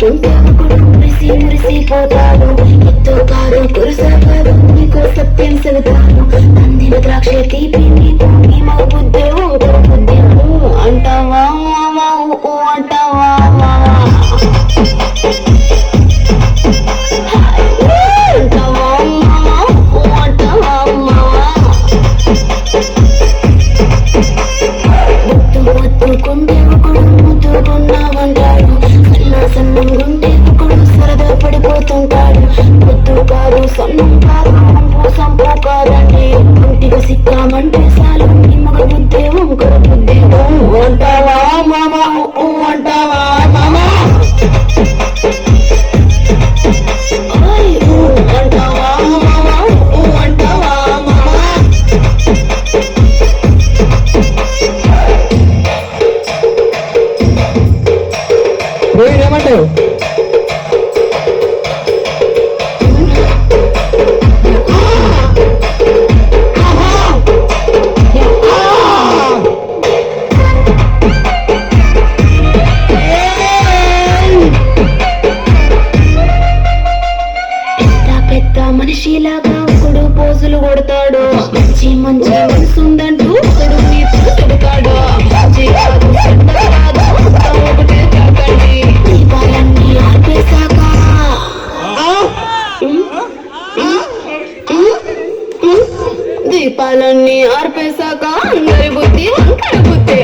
చూస్తుంటే ఒకడు మురిసి మురిసిపోతాడు. ఎత్తు కాదు కురుస కాదు నీకో సత్యం చెబుతాను. అందిన ద్రాక్ష తీపి నీకు నీ మగ బుద్ధి ఊరు బుద్ధి అంటావా మావా అంటావా మావా అంటావా మావా అంటావా మావా ముద్దుకుంటే ఒకడు ముద్దుకున్నామంటాడు. సన్నం గుంటే ఒకడు సరదా పడిపోతుంటాడు. ముద్దు కాదు సన్నం కాదు సంపు కాదండి. ఇంటికి సిక్కామంటే చాలు నీ మగ బుద్ధి వంకర బుద్ధి అంటావా మామా అంటావా మామా అంటావా మామా అంటావా మామా ఏమంటావు? మనిషిలాగా ఒకడు పోజులు కొడతాడు. మంచి మంచి మనసుందంటూ ఒకడు నీకు చెబుతాడు. మంచి కాదు చెడ్డ కాదు ఒకటే కాకండి. దీపాలన్నీ ఆర్పేశాక దీపాలన్నీ ఆర్పేశాక అందరి బుద్ధి వంకర బుద్ధి